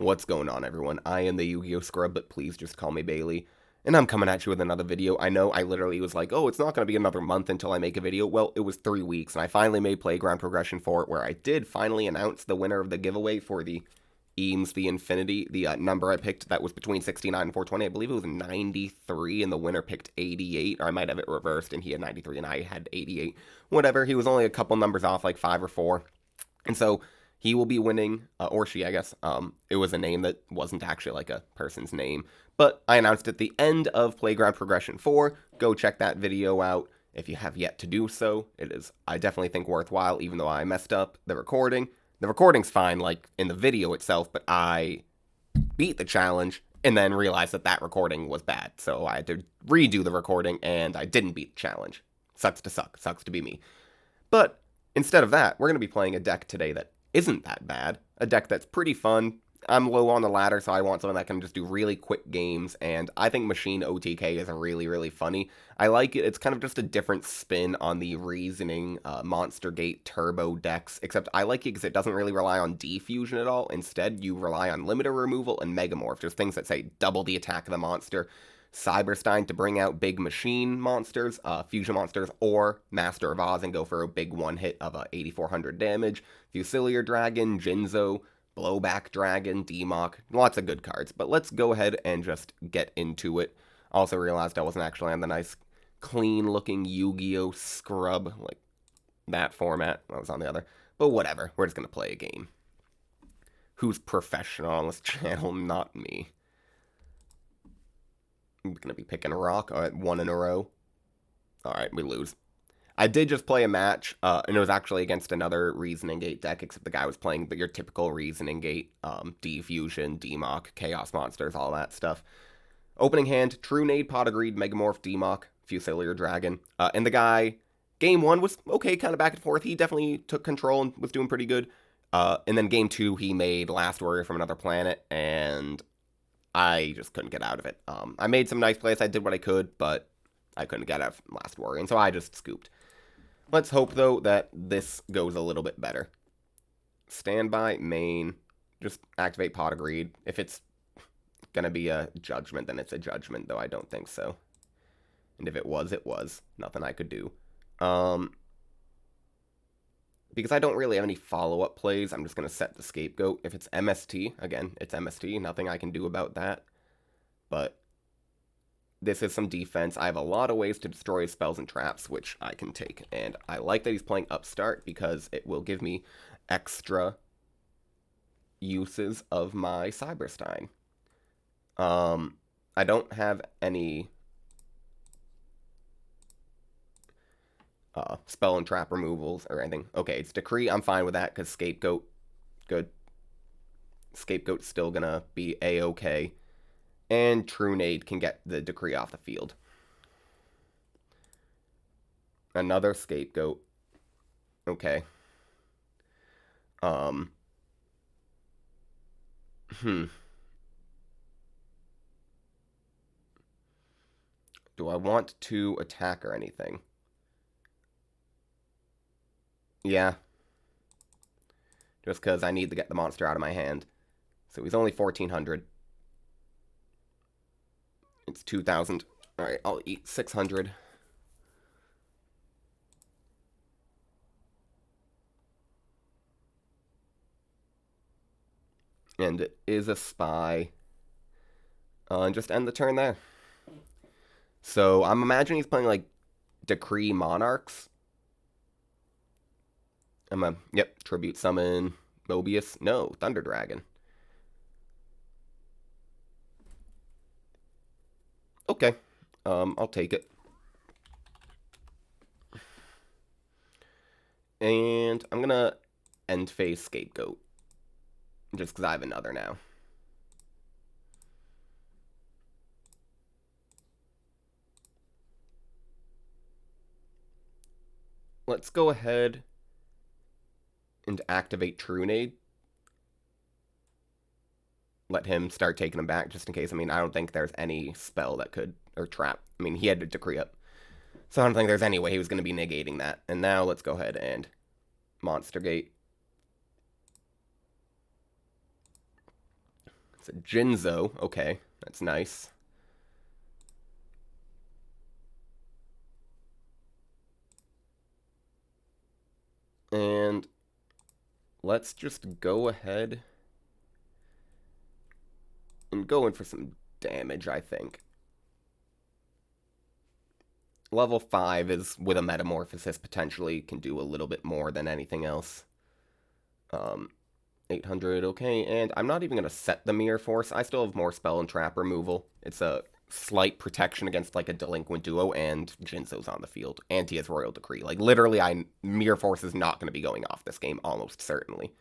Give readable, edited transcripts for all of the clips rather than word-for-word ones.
What's going on, everyone? I am the Yu-Gi-Oh! Scrub, but please just call me Bailey. And I'm coming at you with another video. I know I literally was like, oh, it's not going to be another month until I make a video. Well, it was 3 weeks, and I finally made Playground Progression 4, where I did finally announce the winner of the giveaway for the Eames the Infinity. The number I picked that was between 69 and 420. I believe it was 93, and the winner picked 88. Or I might have it reversed, and he had 93, and I had 88. Whatever, he was only a couple numbers off, like 5 or 4. And so he will be winning, or she, I guess. It was a name that wasn't actually like a person's name, but I announced at the end of Playground Progression 4. Go check that video out if you have yet to do so. It is, I definitely think, worthwhile, even though I messed up the recording. The recording's fine, like, in the video itself, but I beat the challenge and then realized that that recording was bad. So I had to redo the recording, and I didn't beat the challenge. Sucks to suck. Sucks to be me. But instead of that, we're going to be playing a deck today that isn't that bad. A deck that's pretty fun. I'm low on the ladder, so I want something that can just do really quick games, and I think Machine OTK is really, really funny. I like it. It's kind of just a different spin on the Reasoning Monster Gate Turbo decks, except I like it because it doesn't really rely on defusion at all. Instead, you rely on limiter removal and Megamorph, just things that say double the attack of the monster. Cyberstein to bring out big machine monsters, fusion monsters, or Master of Oz and go for a big one hit of 8,400 damage. Fusilier Dragon, Jinzo, Blowback Dragon, Demok, lots of good cards. But let's go ahead and just get into it. Also realized I wasn't actually on the nice, clean-looking Yu-Gi-Oh! Scrub, like that format. I was on the other. But whatever, we're just going to play a game. Who's professional on this channel? Not me. I'm going to be picking a rock. All right, 1 in a row. All right, we lose. I did just play a match, and it was actually against another Reasoning Gate deck, except the guy was playing your typical Reasoning Gate, Defusion, Demok, Chaos Monsters, all that stuff. Opening hand, True Nade, Pot of Greed, Megamorph, Demok, Fusilier Dragon. And the guy, game 1 was okay, kind of back and forth. He definitely took control and was doing pretty good. And then game 2, he made Last Warrior from Another Planet, and I just couldn't get out of it. I made some nice plays, I did what I could, but I couldn't get out of Last Warrior, and so I just scooped. Let's hope, though, that this goes a little bit better. Standby, main, just activate Pot of Greed. If it's going to be a judgment, then it's a judgment, though I don't think so. And if it was, it was. Nothing I could do. Because I don't really have any follow-up plays, I'm just going to set the Scapegoat. If it's MST, again, it's MST. Nothing I can do about that. But this is some defense. I have a lot of ways to destroy his spells and traps, which I can take. And I like that he's playing Upstart because it will give me extra uses of my Cyberstein. I don't have any spell and trap removals or anything. Okay, it's Decree. I'm fine with that because Scapegoat, good. Scapegoat's still gonna be A-okay. And True Nade can get the Decree off the field. Another Scapegoat. Okay. Do I want to attack or anything? Yeah. Just because I need to get the monster out of my hand. So he's only 1,400. It's 2,000. Alright, I'll eat 600. And it is a spy. And just end the turn there. So I'm imagining he's playing like Decree Monarchs. Yep, Tribute Summon Mobius. No, Thunder Dragon. Okay, I'll take it. And I'm gonna end phase Scapegoat. Just because I have another now. Let's go ahead and activate True Nade. Let him start taking them back just in case. I mean, I don't think there's any spell that could, or trap. I mean, he had to Decree up. So I don't think there's any way he was going to be negating that. And now let's go ahead and Monster Gate. It's a YuGiOh. Okay, that's nice. And let's just go ahead and go in for some damage, I think. Level 5 is, with a Metamorphosis, potentially can do a little bit more than anything else. 800, okay, and I'm not even going to set the Mirror Force. I still have more Spell and Trap removal. It's a slight protection against, like, a Delinquent Duo, and YuGiOh's on the field. And he has Royal Decree. Like, literally, Mirror Force is not going to be going off this game, almost certainly.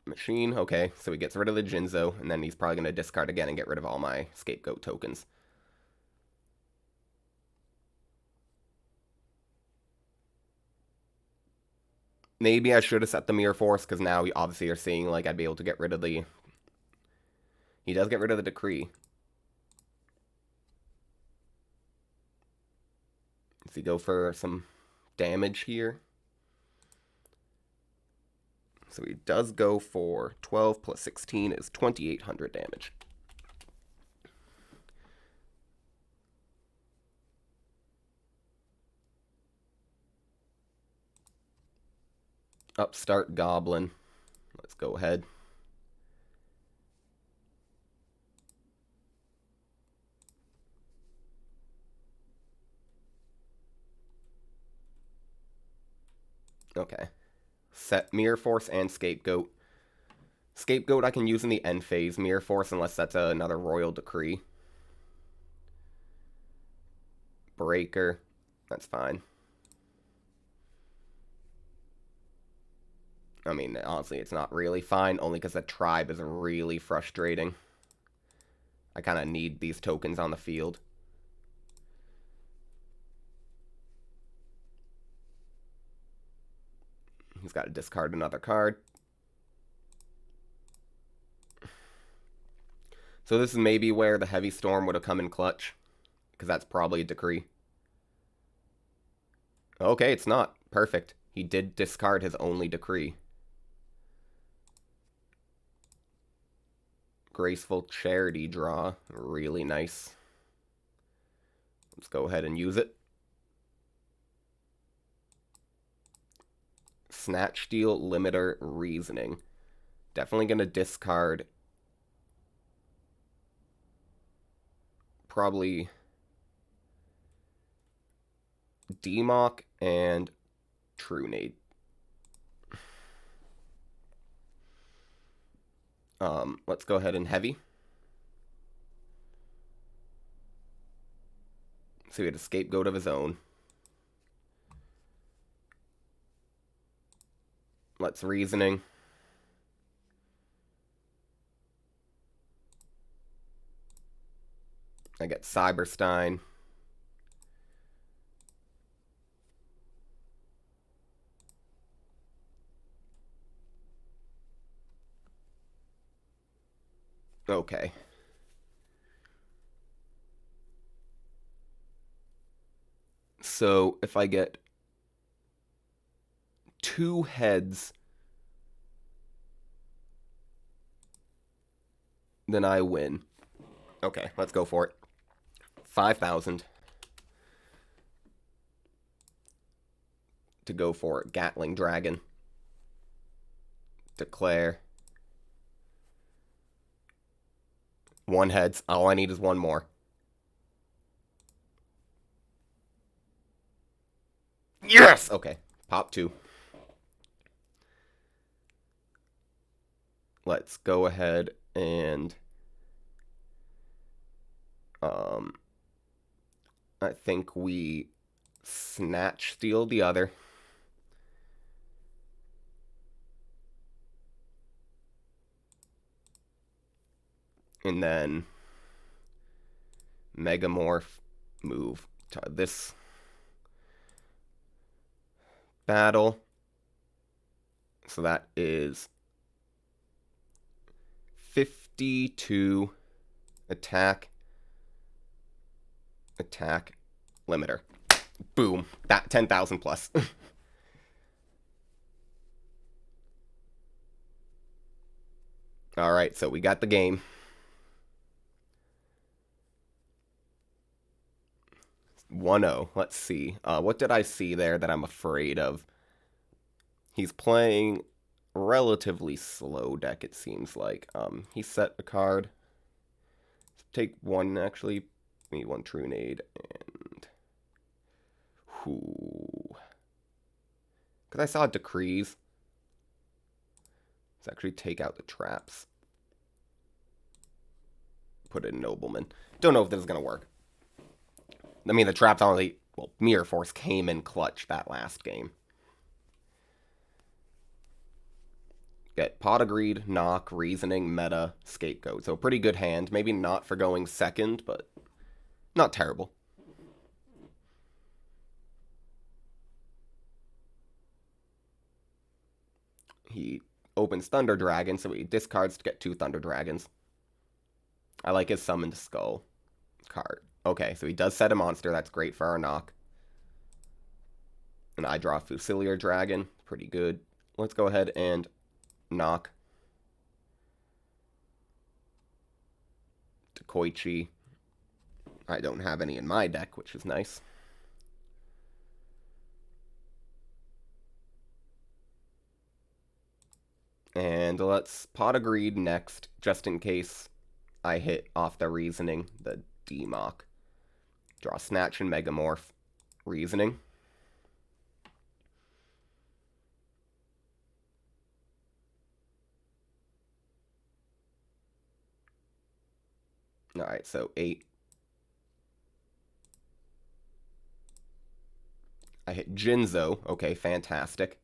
Machine, okay, so he gets rid of the YuGiOh, and then he's probably going to discard again and get rid of all my Scapegoat tokens. Maybe I should have set the Mirror Force, because now we obviously are seeing, like, I'd be able to get rid of the... He does get rid of the Decree. Does he go for some damage here? So he does go for 12 plus 16 is 2,800 damage. Upstart Goblin. Let's go ahead. Okay. Set Mirror Force and Scapegoat. Scapegoat I can use in the end phase. Mirror Force unless that's another Royal Decree. Breaker. That's fine. I mean, honestly, it's not really fine, only because the tribe is really frustrating. I kind of need these tokens on the field. He's got to discard another card. So this is maybe where the Heavy Storm would have come in clutch, because that's probably a Decree. Okay, it's not. Perfect. He did discard his only Decree. Graceful Charity draw. Really nice. Let's go ahead and use it. Snatch Steal, Limiter, Reasoning. Definitely going to discard probably Demok and Trunade. Let's go ahead and heavy. So he had a Scapegoat of his own. Let's Reasoning. I get Cyberstein. Okay. So if I get 2 heads, then I win. Okay, let's go for it. 5,000 to go for Gatling Dragon. Declare. 1 heads. All I need is 1 more. Yes! Okay, pop 2. Let's go ahead and I think we Snatch Steal the other. And then Megamorph move to this battle. So that is 52 attack, limiter. Boom. That 10,000 plus. Alright, so we got the game. $1-0. Let's see. What did I see there that I'm afraid of? He's playing relatively slow deck, it seems like. He set a card. Take one, actually. Need one True Nade, and... Whoo. Because I saw Decrees. Let's actually take out the traps. Put in Nobleman. Don't know if this is going to work. I mean, the traps only... Well, Mirror Force came in clutch that last game. Get Pot of Greed, Knock, Reasoning, Meta, Scapegoat. So a pretty good hand. Maybe not for going second, but not terrible. He opens Thunder Dragon, so he discards to get 2 Thunder Dragons. I like his Summoned Skull card. Okay, so he does set a monster. That's great for our knock. And I draw Fusilier Dragon. Pretty good. Let's go ahead and knock. To Koichi. I don't have any in my deck, which is nice. And let's Pot of Greed next, just in case I hit off the Reasoning, the D-Mock. Draw Snatch and Megamorph. Reasoning. Alright, so 8. I hit Jinzo. Okay, fantastic.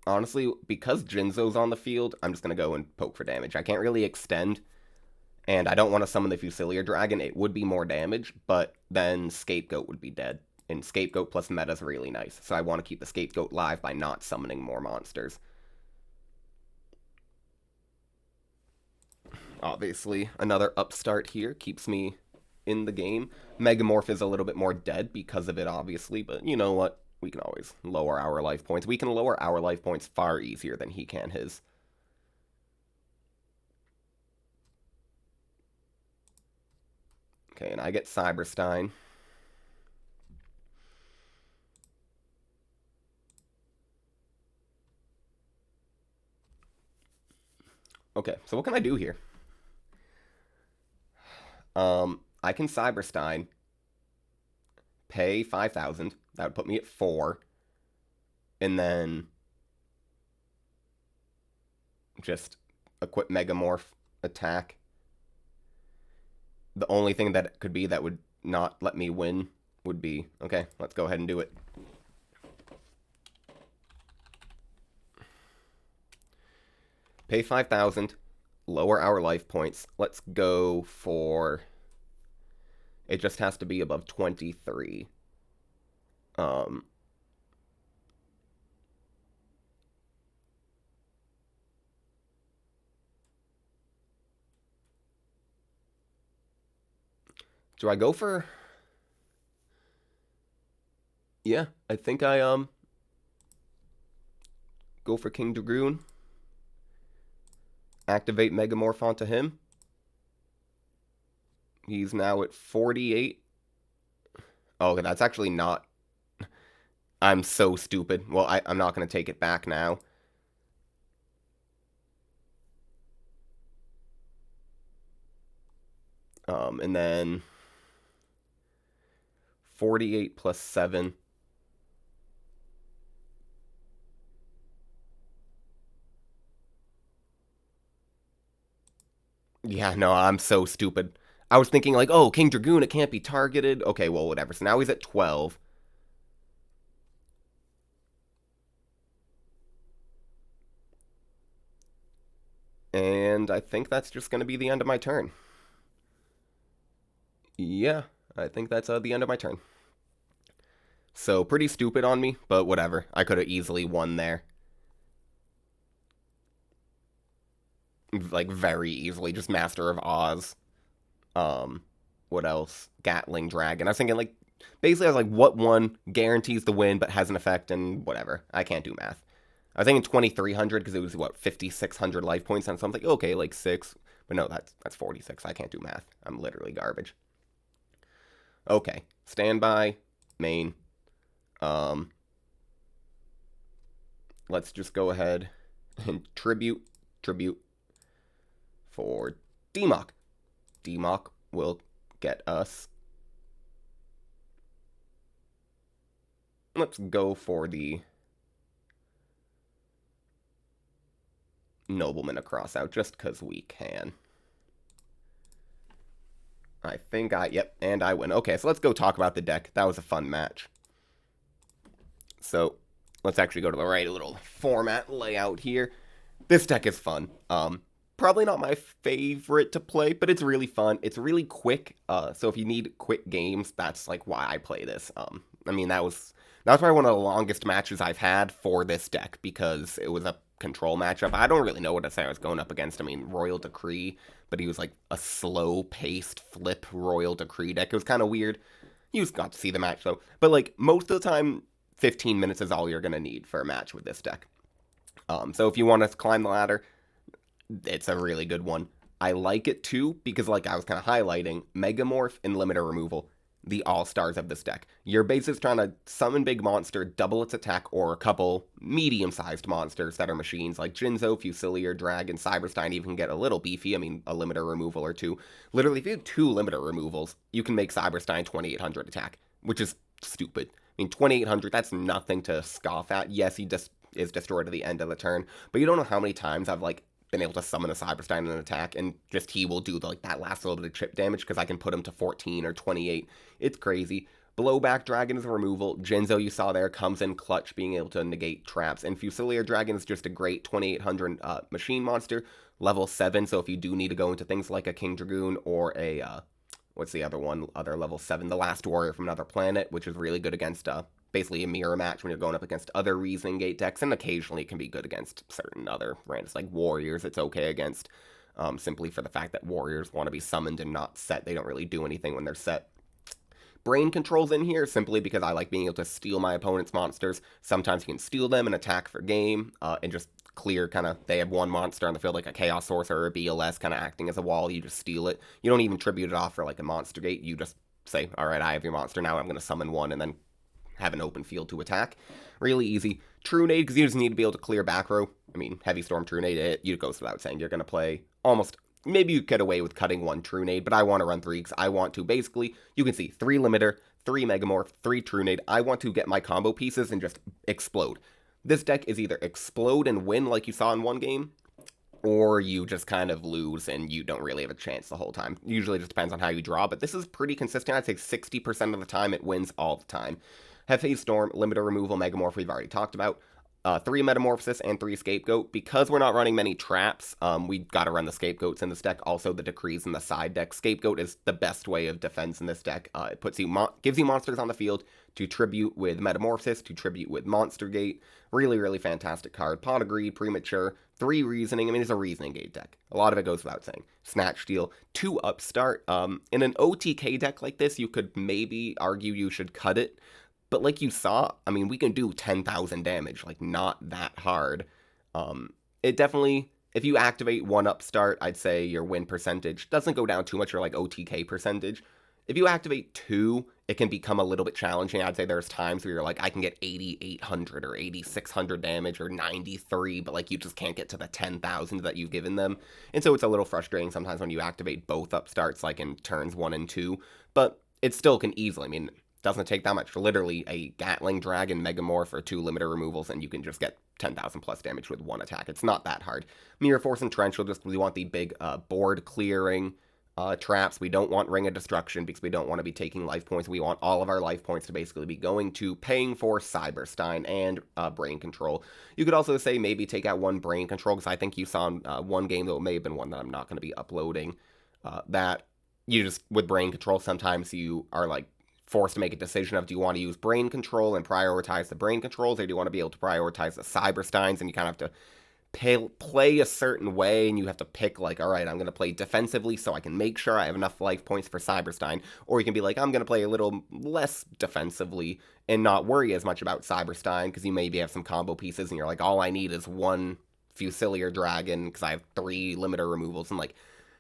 Honestly, because Jinzo's on the field, I'm just going to go and poke for damage. I can't really extend, and I don't want to summon the Fusilier Dragon. It would be more damage, but then Scapegoat would be dead. And Scapegoat plus meta's really nice, so I want to keep the Scapegoat live by not summoning more monsters. Obviously, another upstart here keeps me in the game. Megamorph is a little bit more dead because of it, obviously, but you know what? We can always lower our life points. We can lower our life points far easier than he can his. Okay, and I get Cyberstein. Okay, so what can I do here? I can Cyberstein, pay 5,000. That would put me at 4. And then just equip Megamorph, attack. The only thing that could be that would not let me win would be... Okay, let's go ahead and do it. Pay 5,000. Lower our life points. Let's go for... It just has to be above 23. Do I go for... Yeah, I think I, go for King Dragoon. Activate Megamorph onto him. He's now at 48. Oh, okay, that's actually not... I'm so stupid. Well, I'm not going to take it back now. And then... 48 plus 7. Yeah, no, I'm so stupid. I was thinking like, oh, King Dragoon, it can't be targeted. Okay, well, whatever. So now he's at 12. And I think that's just going to be the end of my turn. Yeah, I think that's the end of my turn. So, pretty stupid on me, but whatever. I could have easily won there. Like, very easily. Just Master of Oz. What else? Gatling Dragon. I was thinking, like, basically I was like, what one guarantees the win but has an effect and whatever. I can't do math. I was thinking 2300 because it was, what, 5600 life points, and something. Okay, like 6. But no, that's 46. I can't do math. I'm literally garbage. Okay, standby, main. Let's just go ahead and tribute for DMOC. DMOC will get us. Let's go for the Nobleman across out just because we can. I think yep, and I win. Okay, so let's go talk about the deck. That was a fun match. So let's actually go to the right little format layout here. This deck is fun. Probably not my favorite to play, but it's really fun. It's really quick. So if you need quick games, that's like why I play this. I mean, that was probably one of the longest matches I've had for this deck because it was a control matchup. I don't really know what to say I was going up against. I mean, Royal Decree, but he was like a slow-paced flip Royal Decree deck. It was kind of weird. You just got to see the match though. But like most of the time, 15 minutes is all you're going to need for a match with this deck. So if you want to climb the ladder, it's a really good one. I like it too because, like I was kind of highlighting, Megamorph and Limiter Removal, the all-stars of this deck. Your base is trying to summon big monster, double its attack, or a couple medium-sized monsters that are machines like Jinzo, Fusilier, Dragon, Cyberstein even get a little beefy. I mean, a Limiter Removal or two. Literally, if you have 2 Limiter Removals, you can make Cyberstein 2800 attack, which is stupid. I mean, 2800, that's nothing to scoff at. Yes, he just is destroyed at the end of the turn, but you don't know how many times I've, like, been able to summon a Cyberstein in an attack, and just he will do, like, that last little bit of chip damage, because I can put him to 14 or 28. It's crazy. Blowback Dragon is a removal. Jinzo, you saw there, comes in clutch, being able to negate traps. And Fusilier Dragon is just a great 2800 machine monster, level 7, so if you do need to go into things like a King Dragoon or a, what's the other one? Other level 7, the Last Warrior from Another Planet, which is really good against, basically a mirror match when you're going up against other Reasoning Gate decks, and occasionally it can be good against certain other randoms, like Warriors. It's okay against, simply for the fact that Warriors want to be summoned and not set. They don't really do anything when they're set. Brain Control's in here simply because I like being able to steal my opponent's monsters. Sometimes you can steal them and attack for game, and just clear kind of, they have one monster on the field, like a Chaos Sorcerer or a BLS kind of acting as a wall. You just steal it. You don't even tribute it off for like a Monster Gate. You just say, all right, I have your monster now, I'm going to summon one, and then have an open field to attack. Really easy. True Nade, because you just need to be able to clear back row. I mean, Heavy Storm, True Nade, it goes without saying. You're going to play almost, maybe you get away with cutting 1 True Nade, but I want to run 3 because I want to basically, you can see 3 Limiter, 3 Megamorph, 3 True Nade. I want to get my combo pieces and just explode. This deck is either explode and win like you saw in one game, or you just kind of lose and you don't really have a chance the whole time. Usually it just depends on how you draw, but this is pretty consistent. I'd say 60% of the time it wins all the time. Heavy Storm, Limiter Removal, Megamorph we've already talked about. 3 Metamorphosis and 3 Scapegoat. Because we're not running many traps, we gotta run the Scapegoats in this deck. Also, the Decrees in the side deck. Scapegoat is the best way of defense in this deck. It puts you gives you monsters on the field to tribute with Metamorphosis, to tribute with Monster Gate. Really, really fantastic card. Pot of Greed, Premature, 3 Reasoning. I mean, it's a Reasoning Gate deck. A lot of it goes without saying. Snatch Steal, 2 Upstart. In an OTK deck like this, you could maybe argue you should cut it. But like you saw, I mean, we can do 10,000 damage, like not that hard. It definitely, if you activate 1 Upstart, I'd say your win percentage doesn't go down too much, or like OTK percentage. If you activate 2, it can become a little bit challenging. I'd say there's times where you're like, I can get 8,800 or 8,600 damage or 93, but like you just can't get to the 10,000 that you've given them. And so it's a little frustrating sometimes when you activate both Upstarts, like in turns 1 and 2, but it still can easily, I mean, doesn't take that much. Literally a Gatling Dragon Megamorph or 2 Limiter Removals, and you can just get 10,000 plus damage with 1 attack. It's not that hard. Mirror Force and Torrential, just we want the big board clearing traps. We don't want Ring of Destruction because we don't want to be taking life points. We want all of our life points to basically be going to paying for Cyberstein and Brain Control. You could also say maybe take out 1 Brain Control, because I think you saw in one game, though it may have been one that I'm not going to be uploading, that you just, with Brain Control, sometimes you are like, forced to make a decision of, do you want to use Brain Control and prioritize the Brain Controls, or do you want to be able to prioritize the Cybersteins, and you kind of have to play a certain way, and you have to pick, like, all right, I'm going to play defensively so I can make sure I have enough life points for Cyberstein, or you can be like, I'm going to play a little less defensively and not worry as much about Cyberstein, because you maybe have some combo pieces, and you're like, all I need is one Fusilier Dragon, because I have 3 limiter removals, and, like,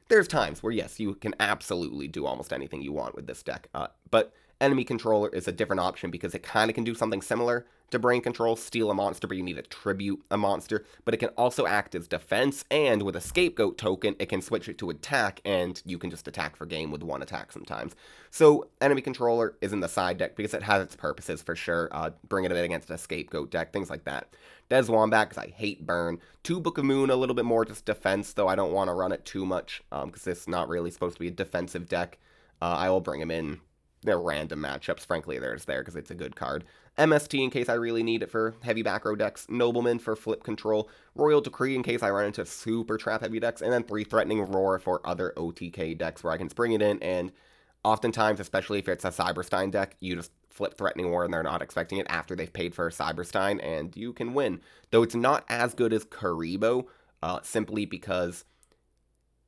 there's times where, yes, you can absolutely do almost anything you want with this deck, but Enemy Controller is a different option because it kind of can do something similar to Brain Control, steal a monster, but you need to tribute a monster, but it can also act as defense, and with a Scapegoat token, it can switch it to attack, and you can just attack for game with 1 attack sometimes. So, Enemy Controller is in the side deck because it has its purposes for sure, bringing it in against a Scapegoat deck, things like that. Des Wombat, because I hate burn. 2 Book of Moon, a little bit more just defense, though I don't want to run it too much, because it's not really supposed to be a defensive deck. I will bring him in. They're random matchups. Frankly, there's there because it's a good card. MST in case I really need it for heavy back row decks. Nobleman for flip control. Royal Decree in case I run into super trap heavy decks. And then 3 Threatening Roar for other OTK decks where I can bring it in. And oftentimes, especially if it's a Cyberstein deck, you just flip Threatening Roar and they're not expecting it after they've paid for a Cyberstein, and you can win. Though it's not as good as Karibo, simply because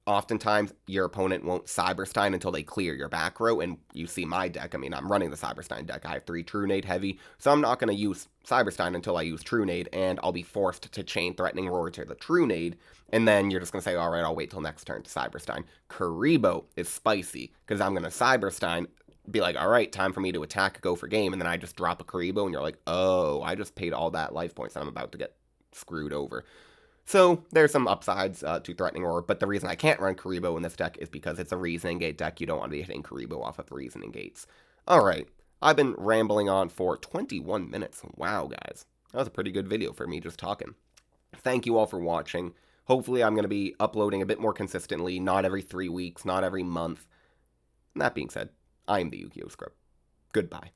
oftentimes your opponent won't Cyberstein until they clear your back row, and you see my deck. I mean, I'm running the Cyberstein deck. I have 3 True Nade heavy, so I'm not going to use Cyberstein until I use True Nade, and I'll be forced to chain Threatening Roar to the True Nade, and then you're just going to say, alright, I'll wait till next turn to Cyberstein. Karibo is spicy, because I'm going to Cyberstein, be like, alright, time for me to attack, go for game, and then I just drop a Karibo, and you're like, oh, I just paid all that life points, and I'm about to get screwed over. So, there's some upsides to Threatening Roar, but the reason I can't run Karibo in this deck is because it's a Reasoning Gate deck. You don't want to be hitting Karibo off of Reasoning Gates. Alright, I've been rambling on for 21 minutes. Wow, guys. That was a pretty good video for me just talking. Thank you all for watching. Hopefully I'm going to be uploading a bit more consistently, not every 3 weeks, not every month. And that being said, I am the YuGiOh Scrub. Goodbye.